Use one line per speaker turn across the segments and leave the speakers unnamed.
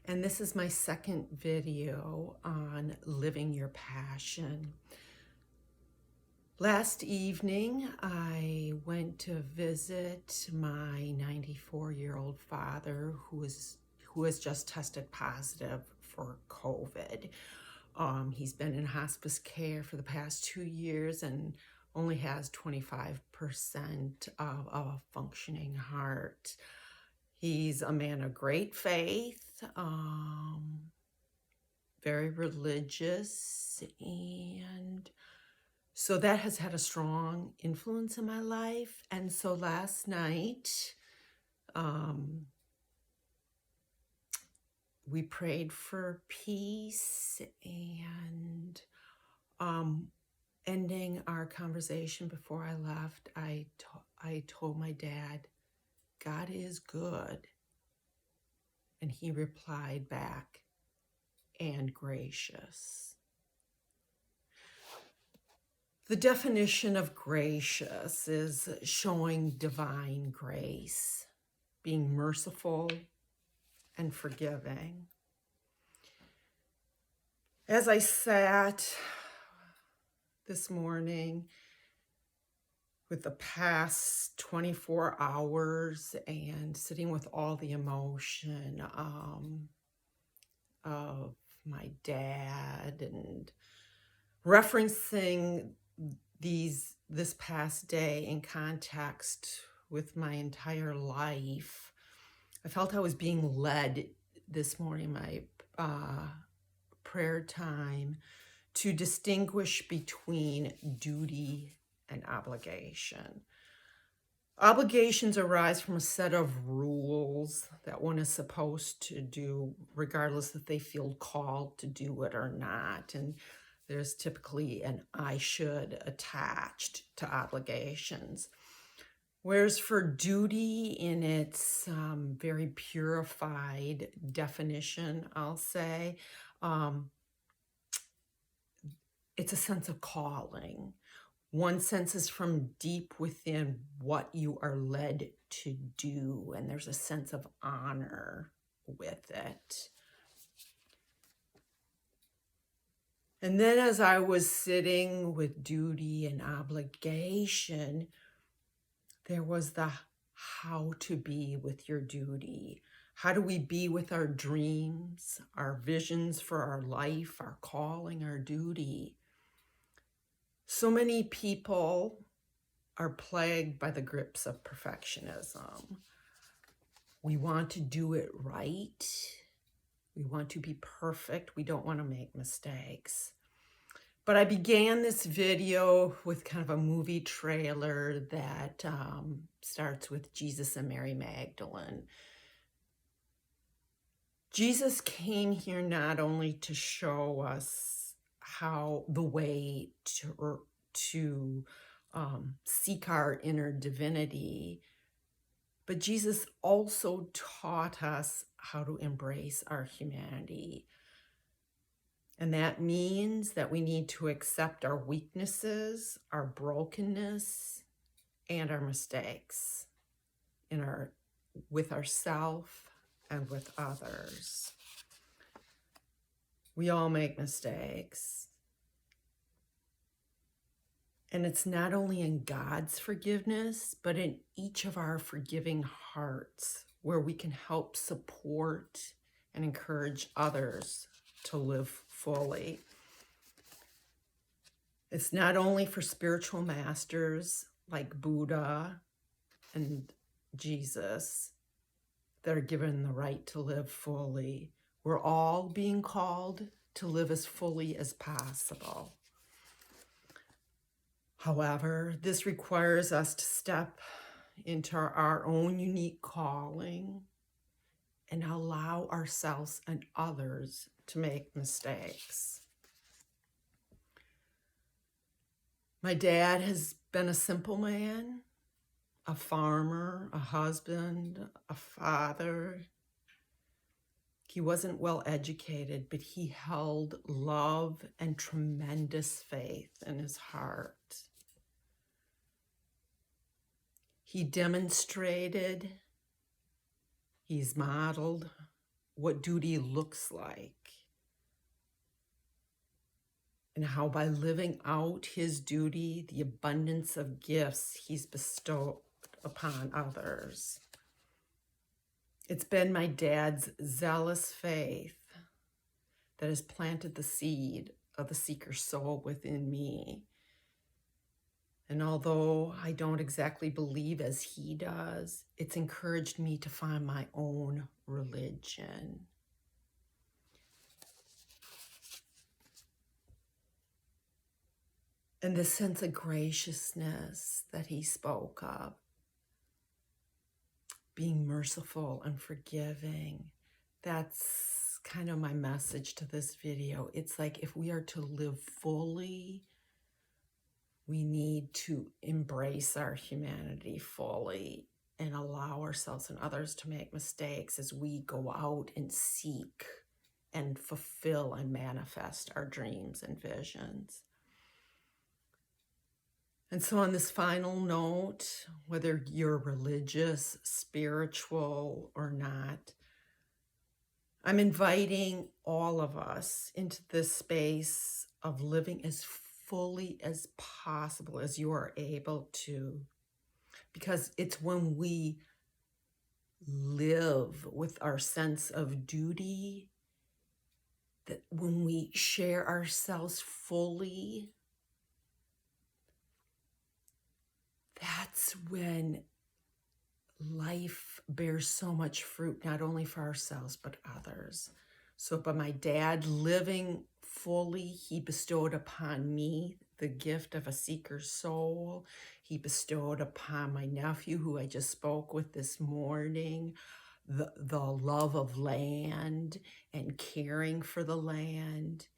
and this is my second video on living your passion. Last evening, I went to visit my 94-year-old father who has just tested positive for COVID. He's been in hospice care for the past 2 years and only has 25% of a functioning heart. He's a man of great faith, very religious, and so that has had a strong influence in my life. And so last night, we prayed for peace, and ending our conversation before I left, I told my dad, God is good. And he replied back, and gracious. The definition of gracious is showing divine grace, being merciful and forgiving. As I sat this morning with the past 24 hours and sitting with all the emotion of my dad and referencing this past day in context with my entire life, I felt I was being led this morning, my prayer time, to distinguish between duty and obligation. Obligations arise from a set of rules that one is supposed to do, regardless if they feel called to do it or not. And there's typically an I should attached to obligations. Whereas for duty, in its very purified definition, I'll say, it's a sense of calling. One senses from deep within what you are led to do, and there's a sense of honor with it. And then as I was sitting with duty and obligation, there was the how to be with your duty. How do we be with our dreams, our visions for our life, our calling, our duty? So many people are plagued by the grips of perfectionism. We want to do it right. We want to be perfect. We don't want to make mistakes. But I began this video with kind of a movie trailer that starts with Jesus and Mary Magdalene. Jesus came here not only to show us how the way to seek our inner divinity, but Jesus also taught us how to embrace our humanity. And that means that we need to accept our weaknesses, our brokenness, and our mistakes with ourselves and with others. We all make mistakes. And it's not only in God's forgiveness, but in each of our forgiving hearts where we can help support and encourage others to live fully. It's not only for spiritual masters like Buddha and Jesus that are given the right to live fully. We're all being called to live as fully as possible. However, this requires us to step into our own unique calling and allow ourselves and others to make mistakes. My dad has been a simple man, a farmer, a husband, a father. He wasn't well educated, but he held love and tremendous faith in his heart. He demonstrated, he's modeled what duty looks like, and how by living out his duty, the abundance of gifts he's bestowed upon others. It's been my dad's zealous faith that has planted the seed of the seeker soul within me. And although I don't exactly believe as he does, it's encouraged me to find my own religion. And the sense of graciousness that he spoke of, being merciful and forgiving, that's kind of my message to this video. It's like if we are to live fully, we need to embrace our humanity fully and allow ourselves and others to make mistakes as we go out and seek and fulfill and manifest our dreams and visions. And so on this final note, whether you're religious, spiritual, or not, I'm inviting all of us into this space of living as fully as possible as you are able to, because it's when we live with our sense of duty, that when we share ourselves fully, that's when life bears so much fruit, not only for ourselves, but others. So by my dad living fully, he bestowed upon me the gift of a seeker's soul. He bestowed upon my nephew, who I just spoke with this morning, the love of land and caring for the land.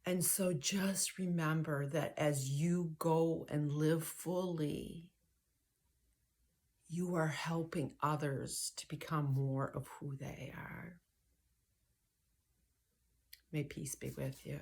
And so just remember that as you go and live fully, you are helping others to become more of who they are. May peace be with you.